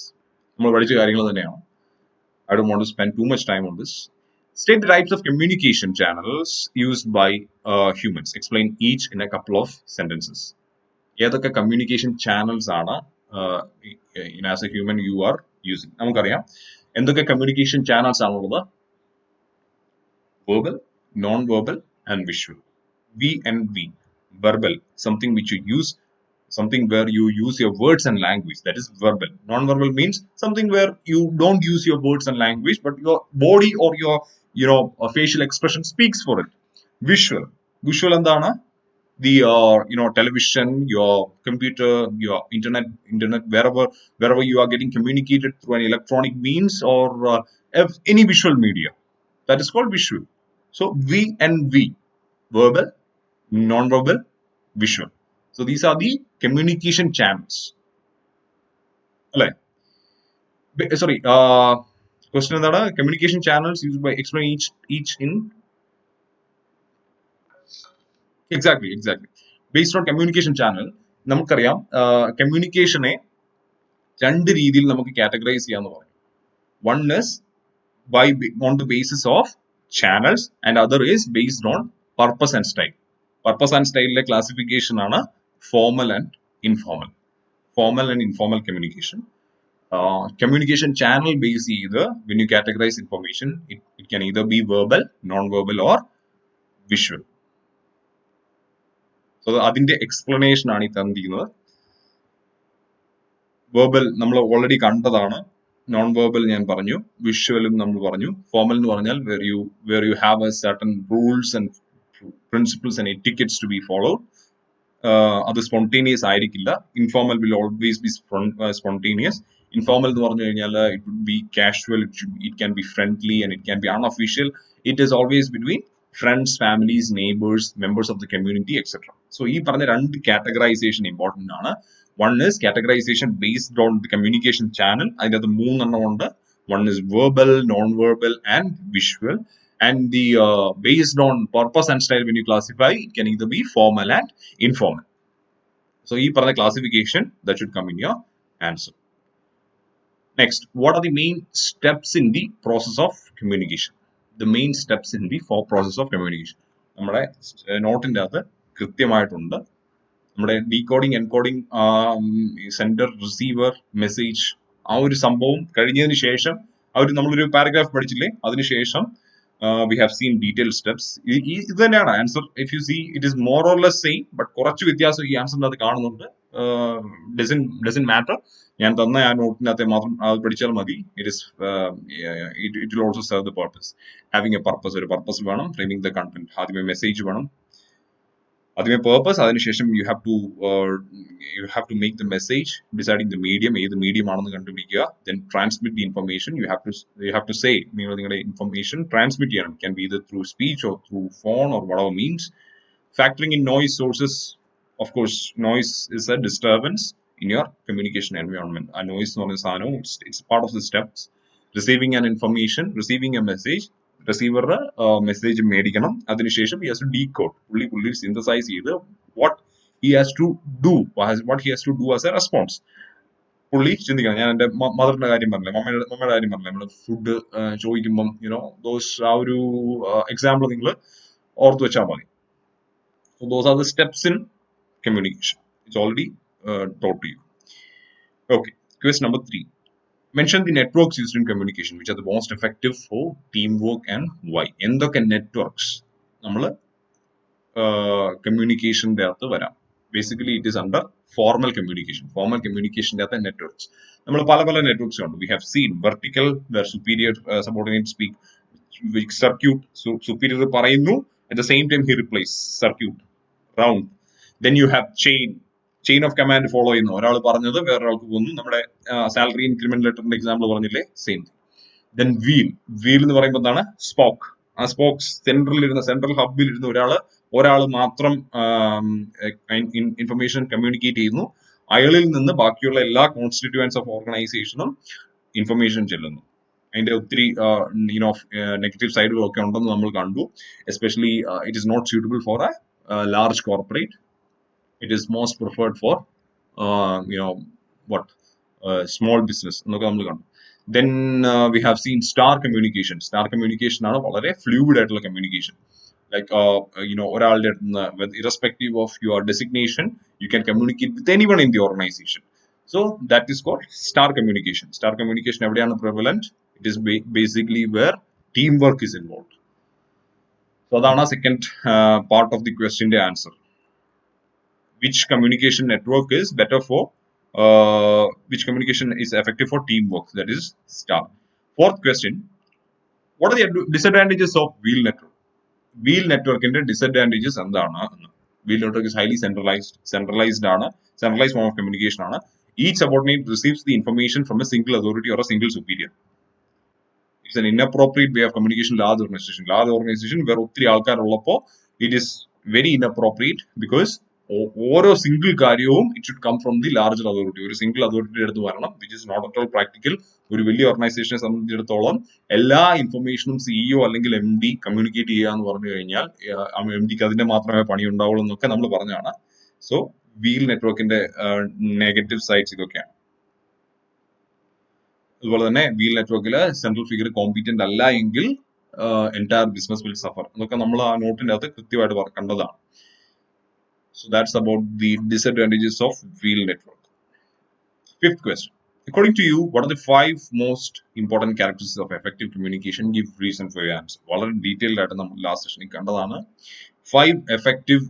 നമ്മൾ പഠിച്ച കാര്യങ്ങൾ തന്നെയാണ്. I don't want to spend too much time on this. State the types of communication channels used by humans. Explain each in a couple of sentences. ഏതൊക്കെ communication channels ആണ് as A human you are using? നമുക്കറിയാം എന്തൊക്കെ communication channels ആണുള്ളത്. verbal, non-verbal and visual. V and V. Verbal, something which you use, something where you use your words and language, that is verbal. Non-verbal means something where you don't use your words and language but your body or your facial expression speaks for it. Visual endana? The television, your computer, your internet, wherever you are getting communicated through an electronic means or any visual media, that is called visual. So V and V, verbal, non-verbal, visual. So these are the communication channels. Sorry, question endana? Communication channels used by, explain each in. Exactly. Based on communication channel, നമുക്കറിയാം കമ്മ്യൂണിക്കേഷനെ രണ്ട് രീതിയിൽ നമുക്ക് categorise ചെയ്യാന്ന് പറയും. One is on the basis of channels and other is based on purpose and style. Purpose and style classification ആണ് formal and informal. Formal and informal communication. Communication channel base ചെയ്ത് when you categorize information, it can either be verbal, non-verbal or visual. So അതിന്റെ explanation ആണ് ഈ തന്നിരിക്കുന്നത്. Verbal നമ്മൾ already കണ്ടതാണ്, non verbal ഞാൻ പറഞ്ഞു, വിഷ്വലും നമ്മൾ പറഞ്ഞു. ഫോമൽ എന്ന് പറഞ്ഞാൽ where you have a certain rules and principles and etiquettes to be followed. അത് സ്പോണ്ടേനിയസ് ആയിരിക്കില്ല. Informal will always be spontaneous. Informal എന്ന് പറഞ്ഞു കഴിഞ്ഞാൽ it would be casual, it can be friendly and it can be unofficial. It is always between friends, families, neighbors, members of the community, etc. So ഈ പറഞ്ഞ രണ്ട് categorisation important ആണ്. One is categorization based on the communication channel. അതിനകത്ത് മൂന്നെണ്ണം ഉണ്ട്. One is verbal, non-verbal and visual. And the based on purpose and style, when you classify, it can either be formal and informal. So ee parana classification that should come in your answer. Next, what are the main steps in the process of communication? The main steps in the process of communication നമ്മുടെ നോട്ടിൻ്റെ അകത്ത് കൃത്യമായിട്ടുണ്ട്. നമ്മുടെ decoding, encoding, sender, receiver, message, ആ ഒരു സംഭവം കഴിഞ്ഞതിന് ശേഷം നമ്മളൊരു paragraph പഠിച്ചില്ലേ, അതിനുശേഷം we have seen detailed steps. ഇത് തന്നെയാണ് answer. If you see it is more or less same, but കുറച്ച് വ്യത്യാസം ഈ ആൻസറിൻ്റെ അത് കാണുന്നുണ്ട്. Doesn't matter. ഞാൻ തന്ന ആ നോട്ടിനകത്തെ മാത്രം അത് പഠിച്ചാൽ മതി. It will also serve the purpose. Having a purpose, ഒരു പർപ്പസ് വേണം. ഫ്രെയിമിംഗ് ദ കണ്ടന്റ്, ആദ്യമേ മെസ്സേജ് വേണം, ആദ്യമേ പേർപ്പസ്, അതിനുശേഷം you have to make the message, deciding the medium, ഏത് മീഡിയം ആണെന്ന് കണ്ടുപിടിക്കുക. Then transmit the information. U have to say, നിങ്ങൾ നിങ്ങളുടെ ഇൻഫർമേഷൻ ട്രാൻസ്മിറ്റ് ചെയ്യണം. ക്യാൻ ബി ഇത് through speech or through phone or whatever means. Factoring in noise sources. Of course, noise is a disturbance in your communication environment. A noise എന്ന് പറയുന്ന സാധനം, it's part of the steps. Receiving an information, receiving a message, റിസീവറുടെ message മേടിക്കണം. അതിനുശേഷം he has to decode, പുള്ളി synthesise ചെയ്ത് what he has to do as a response. പുള്ളി ചിന്തിക്കണം. ഞാൻ എൻ്റെ മദറിന്റെ കാര്യം പറഞ്ഞില്ല, മമ്മയുടെ കാര്യം പറഞ്ഞില്ല, നമ്മൾ ഫുഡ് ചോദിക്കുമ്പം ആ ഒരു എക്സാമ്പിൾ നിങ്ങൾ ഓർത്ത് വെച്ചാൽ മതി. So those are the steps in communication. It's already taught to you. Okay, question number 3. Mention the networks used in communication, which are the most effective for teamwork and why. എന്തൊക്കെ networks നമ്മൾ കമ്മ്യൂണിക്കേഷൻ്റെ അകത്ത് വരാം. Basically it is under formal കമ്മ്യൂണിക്കേഷൻ്റെ അകത്ത് networks നമ്മൾ പല പല നെറ്റ്വർക്ക്സ് ഉണ്ട്. വി ഹാവ് സീൻ വെർട്ടിക്കൽ വെർ superior subordinate speak circuit, superior പറയുന്നു, at the same time he replies circuit round. Then you have chain of command follow ചെയ്യുന്നു, ഒരാൾ പറഞ്ഞത് വേറൊരാൾക്ക് പോകുന്നു. നമ്മുടെ സാലറി ഇൻക്രിമെന്റ് ലെറ്ററിന്റെ എക്സാമ്പിൾ പറഞ്ഞില്ലേ, സെയിം. ദെൻ വീൽ എന്ന് പറയുമ്പോൾ എന്താണ്, സ്പോക്ക്. ആ സ്പോക്സ് സെൻട്രൽ ഹബിൽ ഇരുന്ന ഒരാൾ മാത്രം ഇൻഫർമേഷൻ കമ്മ്യൂണിക്കേറ്റ് ചെയ്യുന്നു. അയാളിൽ നിന്ന് ബാക്കിയുള്ള എല്ലാ കോൺസ്റ്റിറ്റ്യൂവൻസ് ഓഫ് ഓർഗനൈസേഷനും ഇൻഫർമേഷൻ ചെല്ലുന്നു. അതിന്റെ ഒത്തിരി നെഗറ്റീവ് സൈഡുകളൊക്കെ ഉണ്ടെന്ന് നമ്മൾ കണ്ടു. Especially it is not suitable for a large corporate. It is most preferred for small business എന്നൊക്കെ നമ്മൾ കണ്ടു. Then we have seen star communication ആണ് വളരെ ഫ്ലൂയിഡ് ആയിട്ടുള്ള കമ്മ്യൂണിക്കേഷൻ. ലൈക്ക് ഒരാളുടെ അടുത്ത് നിന്ന്, irrespective of your designation, you can communicate with anyone in the organization. So that is called star communication എവിടെയാണ് prevalent? It is basically where teamwork is involved. So അതാണ് second part of the ക്വസ്റ്റ്യന്റെ answer. Which communication network is better for which communication is effective for teamwork? That is star. Fourth question, what are the disadvantages of wheel network? Wheel network ന്റെ disadvantages എന്താണ്? Wheel network is highly centralized form of communication ആണ്. Each subordinate receives the information from a single authority or a single superior. It's an inappropriate way of communication. Large organization where ഒത്തിരി ആൾക്കാരുള്ളപ്പോൾ it is very inappropriate, because ഓരോ single കാര്യവും it should come from the larger authority. ഒരു single അതോറിറ്റിയുടെ അടുത്ത് വരണം, which is not at all practical. ഒരു വലിയ ഓർഗനൈസേഷനെ സംബന്ധിച്ചിടത്തോളം എല്ലാ ഇൻഫർമേഷനും സിഇഒ അല്ലെങ്കിൽ MD കമ്മ്യൂണിക്കേറ്റ് ചെയ്യുക എന്ന് പറഞ്ഞു കഴിഞ്ഞാൽ MDക്ക് അതിന്റെ മാത്രമേ പണി ഉണ്ടാവുള്ളൂ എന്നൊക്കെ നമ്മൾ പറഞ്ഞാണ്. സോ വീൽ നെറ്റ്വർക്കിന്റെ നെഗറ്റീവ് സൈഡ്സ് ഇതൊക്കെയാണ്. അതുപോലെ തന്നെ വീൽ നെറ്റ്വർക്കിൽ സെൻട്രൽ ഫിഗർ കോമ്പീറ്റന്റ് അല്ല എങ്കിൽ എൻറ്റയർ ബിസിനസ് വിൽ സഫർ എന്നൊക്കെ നമ്മൾ ആ നോട്ടിന്റെ അകത്ത് കൃത്യമായിട്ട് കണ്ടതാണ്. So that's about the disadvantages of wheel network. Fifth question. According to you, what are the 5 most important characteristics of effective communication? Give reason for your answer. വളരെ detailed ആയിട്ട് നമ്മൾ last സെഷനിൽ കണ്ടതാണ്. 5 effective,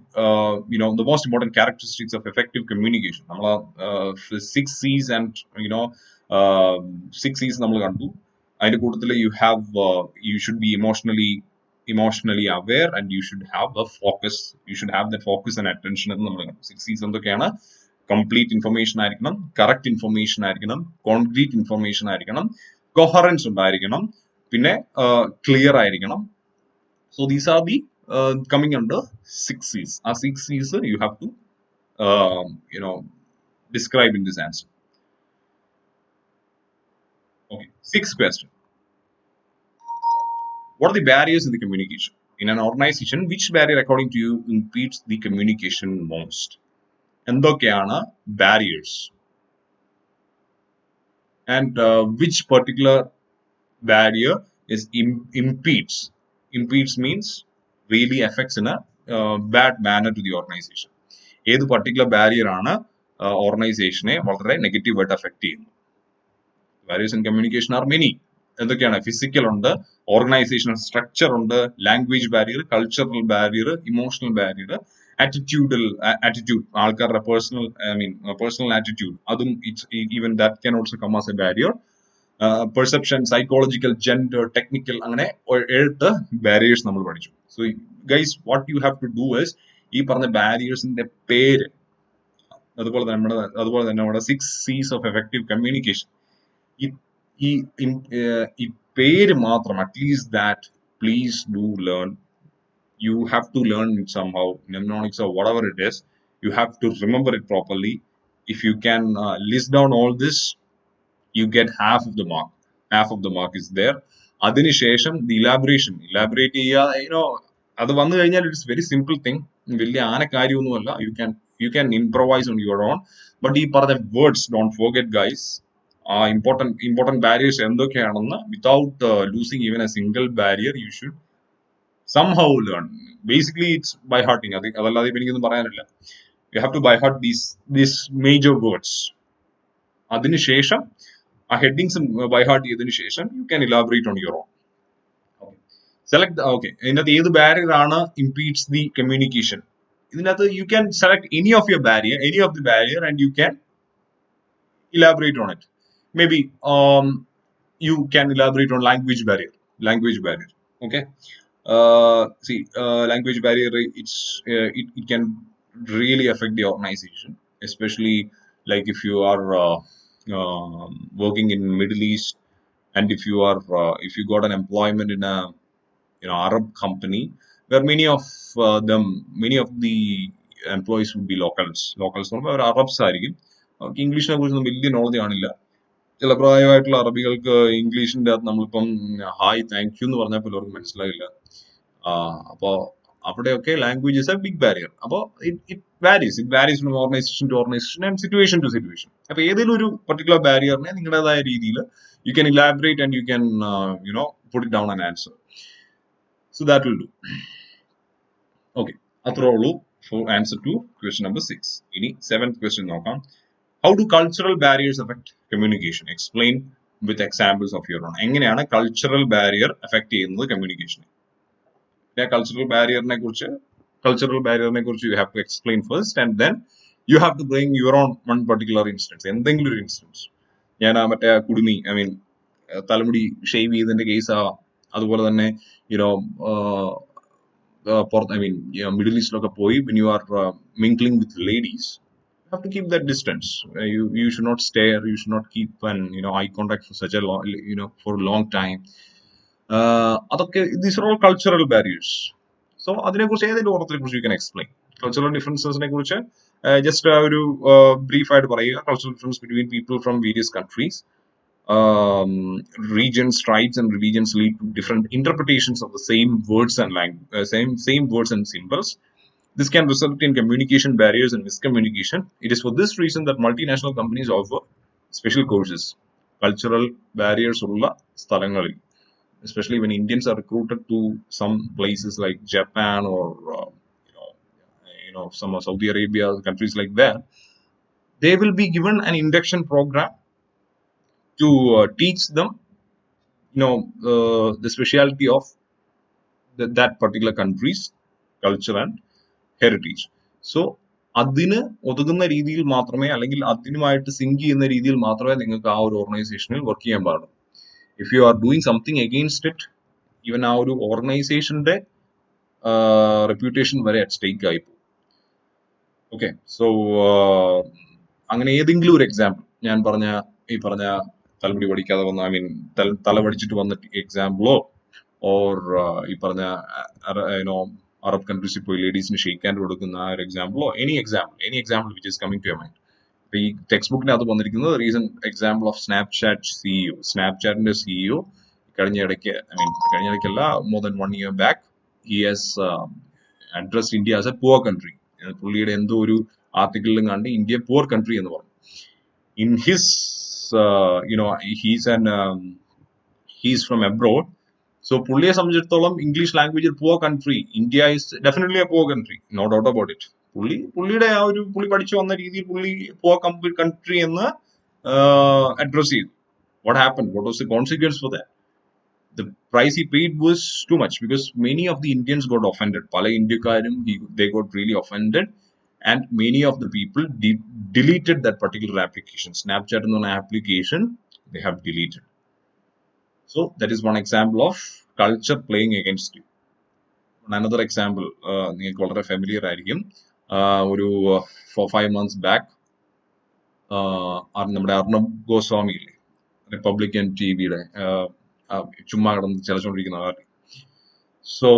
the most important characteristics of effective communication. നമ്മൾ 6 C's and 6 C's നമ്മൾ കണ്ടു. അതിന്റെ കൂട്ടത്തിൽ you should be emotionally aware and you should have a focus. You should have that focus and attention എന്ന് നമ്മൾ കണ്ടു. 6 C's എന്തൊക്കെയാണ്? കംപ്ലീറ്റ് ഇൻഫർമേഷൻ ആയിരിക്കണം, കറക്റ്റ് ഇൻഫർമേഷൻ ആയിരിക്കണം, കോൺക്രീറ്റ് ഇൻഫർമേഷൻ ആയിരിക്കണം, കൊഹറൻസ് ഉണ്ടായിരിക്കണം, പിന്നെ ക്ലിയർ ആയിരിക്കണം. So these are the coming under 6 C's. ആ 6 C's you have to describe in this answer. Okay, sixth question. What are the barriers in the communication? In an organization, which barrier according to you impedes the communication most? എന്തൊക്കെയാണ് barriers? And which particular barrier is impedes? Impedes means really affects in a bad manner to the organization. ഏത് particular barrier ആണ് ഓർഗനൈസേഷനെ വളരെ നെഗറ്റീവായിട്ട് affect ചെയ്യുന്നത്? Barriers in communication are many. എന്തൊക്കെയാണ്? Physical ഉണ്ട്, organisational structure ഉണ്ട്, language barrier, cultural barrier, emotional barrier, attitude, ആൾക്കാരുടെ പേഴ്സണൽ ആറ്റിറ്റ്യൂഡ്, അതും even that can also come as a barrier. Perception, psychological, gender, technical, അങ്ങനെ 8 ബാരിയേഴ്സ് നമ്മൾ പഠിച്ചു. So guys, what you have to do is ഈ പറഞ്ഞ ബാരിയേഴ്സിന്റെ പേര്, അതുപോലെ തന്നെ നമ്മുടെ 6 C's ഓഫ് എഫക്റ്റീവ് കമ്മ്യൂണിക്കേഷൻ, ഈ പേര് മാത്രം, at least that please do learn. You have to learn it somehow, mnemonics or whatever it is. You have to remember it properly. If you can list down all this, you get half of the mark. Half of the mark is there. അതിനുശേഷം the elaborate ചെയ്യുക. അത് വന്നു കഴിഞ്ഞാൽ it's very simple thing, വലിയ കാര്യമൊന്നുമല്ല. you can improvise on your own. But ഈ പറഞ്ഞ words don't forget guys. important barriers എന്തൊക്കെയാണെന്ന് without losing even a single barrier you should somehow learn. Basically it's by hearting. അതല്ലാതെ എനിക്കൊന്നും പറയാനില്ല. You have to by heart these major words. അതിനുശേഷം ആ headings by heart ചെയ്തതിനു ശേഷം U can elaborate on your own. Select okay ഇതിനകത്ത് ഏത് barrier ആണ് ഇംപീഡ്സ് ദി കമ്മ്യൂണിക്കേഷൻ. ഇതിനകത്ത് you can select any of your barrier, any of the barrier and you can elaborate on it. Maybe you can elaborate on language barrier. Okay. Language barrier, it can really affect the organization, especially like if you are working in Middle East, and if you got an employment in a Arab company where many of the employees would be locals or Arabs ആയിരിക്കും. അവർക്ക് ഇംഗ്ലീഷിനെ കുറിച്ചൊന്നും വലിയ knowledge കാണില്ല. ചില പ്രായമായിട്ടുള്ള അറബികൾക്ക് ഇംഗ്ലീഷിന്റെ അകത്ത് നമ്മളിപ്പം hi thank you എന്ന് പറഞ്ഞാൽ പോലും അവർക്ക് മനസ്സിലാകില്ല. അപ്പോ അവിടെയൊക്കെ language is a big barrier. അപ്പോൾ it varies from organisation to organisation and situation to situation. അപ്പൊ ഏതെങ്കിലും ഒരു പർട്ടിക്കുലർ ബാരിയറിനെ നിങ്ങളുടേതായ രീതിയിൽ you can elaborate and you can put it down an answer. So that will do. Okay, അത്രേ ഉള്ളൂ for answer to question number 6. ഇനി 7th question നോക്കാം. How do cultural barriers affect communication? Explain with examples of your own. എങ്ങനെയാണ് cultural barrier effect ചെയ്യുന്നത് കമ്മ്യൂണിക്കേഷനെ? Cultural ബാരിയറിനെ കുറിച്ച് you have to explain first and then you have to bring your own one particular instance. എന്തെങ്കിലും ഒരു instance. ഞാൻ മറ്റേ കുടുമി തലമുടി ഷേവ് ചെയ്തതിന്റെ കേസ് ആവാം. അതുപോലെ തന്നെ മിഡിൽ ഈസ്റ്റിലൊക്കെ പോയി when you are mingling with ladies, you have to keep that distance. You should not stare, you should not keep eye contact for such a long, for a long time. അതൊക്കെ these are all cultural barriers. So അതിനെ കുറിച്ച് ഏതെങ്കിലും ഓർത്തിനെ കുറിച്ച് you can explain. Cultural differences കുറിച്ച് just ഒരു brief ആയിട്ട് പറയുക. Cultural difference between people from various countries, regions, tribes and religions lead to different interpretations of the same words and same words and symbols. This can result in communication barriers and miscommunication. It is for this reason that multinational companies offer special courses, cultural barriers ulla sthalangalil, especially when Indians are recruited to some places like Japan or some Saudi Arabia, countries like that. They will be given an induction program to teach them the speciality of that particular country's culture and heritage. So അതിന് ഒതുങ്ങുന്ന രീതിയിൽ മാത്രമേ, അല്ലെങ്കിൽ അതിനുമായിട്ട് zinc ചെയ്യുന്ന രീതിയിൽ മാത്രമേ നിങ്ങൾക്ക് ആ ഒരു ഓർഗനൈസേഷനിൽ വർക്ക് ചെയ്യാൻ പാടുള്ളൂ. If you are doing something against it, even ആ ഒരു ഓർഗനൈസേഷന്റെ റെപ്യൂട്ടേഷൻ വരെ അറ്റ് സ്റ്റേക്ക് ആയിപ്പോ. ഓക്കെ, സോ അങ്ങനെ ഏതെങ്കിലും ഒരു എക്സാമ്പിൾ ഞാൻ ഈ പറഞ്ഞ തലമുടി പഠിക്കാതെ വന്ന തല പഠിച്ചിട്ട് വന്ന എക്സാമ്പിളോ, ഓർ ഈ പറഞ്ഞ അറബ് കൺട്രീസിൽ പോയി ലേഡീസിന് ഷെയ്ക്ക് ഹാൻഡ് കൊടുക്കുന്ന ആ ഒരു എക്സാമ്പിളോ, any example which is coming to your mind. ഇപ്പൊ ഈ ടെക്സ്റ്റ് ബുക്കിനകത്ത് വന്നിരിക്കുന്നത് റീസെന്റ് എക്സാമ്പിൾ ഓഫ് സ്നാപ്ചാറ്റിന്റെ സിഇഒ കഴിഞ്ഞിടയ്ക്കല്ല, more than 1 year back, he has addressed India as a poor country. പുള്ളിയുടെ എന്തോ ഒരു ആർട്ടിക്കിളിലും കണ്ട് ഇന്ത്യ poor country എന്ന് പറഞ്ഞു. In his he's from abroad. So പുള്ളിയെ സംബന്ധിച്ചിടത്തോളം English language poor country, India is definitely a poor country, no doubt about it. പുള്ളിയുടെ ആ ഒരു പുള്ളി പഠിച്ചു വന്ന രീതിയിൽ പുള്ളി poor country എന്ന് അഡ്രസ് ചെയ്തു. What happened? What was the consequence for that? The price he paid was too much because many of the Indians got offended. പല ഇന്ത്യക്കാരും they got really offended, and many of the people deleted that particular application. Snapchat എന്ന application they have deleted. So that is one example of culture playing against you. Another example നിങ്ങൾക്ക് വളരെ familiar ആയിരിക്കും. ഒരു 4-5 months back നമ്മുടെ അർണബ് ഗോസ്വാമി ഇല്ലേ, Republican ടിവിയുടെ ചുമ്മാ കിടന്ന് ചലച്ചുകൊണ്ടിരിക്കുന്ന കാര്യം. സോ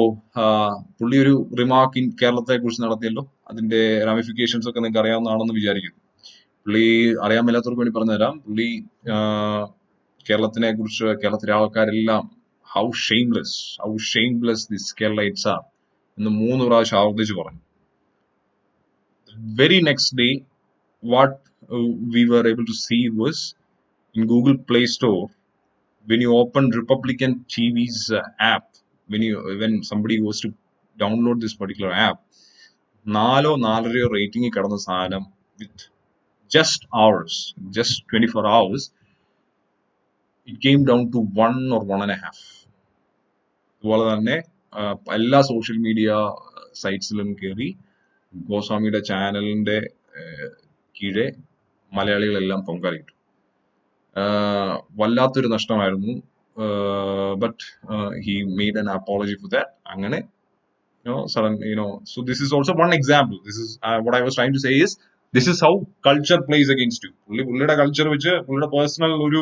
പുള്ളി ഒരു റിമാർക്ക് കേരളത്തെ കുറിച്ച് നടത്തിയല്ലോ. അതിന്റെ റാമിഫിക്കേഷൻസ് ഒക്കെ നിങ്ങൾക്ക് അറിയാവുന്നതാണെന്ന് വിചാരിക്കുന്നു. പുള്ളി അറിയാൻ മേലാത്തവർക്ക് വേണ്ടി പറഞ്ഞുതരാം. പുള്ളി കേരളത്തിനെ കുറിച്ച്, കേരളത്തിലെ ആൾക്കാരെല്ലാം how shameless this Keralites are എന്ന് 3 പ്രാവശ്യം ആവർത്തിച്ച് പറഞ്ഞു. Very next day, what we were able to see was in Google Play Store, when you open Republican TV's app, when somebody goes to download this particular app, 4 rating കിടന്ന സാധനം with just 24 hours it came down to 1 or 1.5. അതുപോലെ തന്നെ എല്ലാ social media സൈറ്റ്സിലും കയറി ഗോസ്വാമിയുടെ ചാനലിന്റെ കീഴെ മലയാളികളെല്ലാം പൊങ്കാലിട്ടു. വല്ലാത്തൊരു നഷ്ടമായിരുന്നു. But he made an apology for that. അങ്ങനെ sudden, so this is also one example. This is what I was trying to say is this is how culture plays against you. പുള്ളിയുടെ culture വെച്ച് പുള്ളിയുടെ personal ഒരു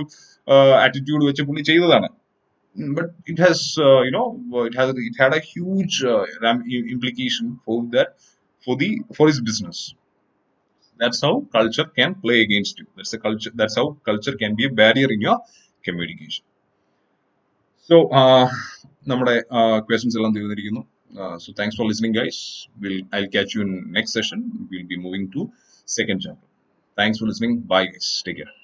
attitude വെച്ച് പുള്ളി ചെയ്തതാണ്. But it has it had a huge implication for his business. That's how culture can play against you. That's how culture can be a barrier in your communication. So നമ്മുടെ questions എല്ലാം തീർന്നിരിക്കുന്നു. So thanks for listening, guys. I'll catch you in next session. We'll be moving to second chapter. Thanks for listening. Bye, guys. Take care.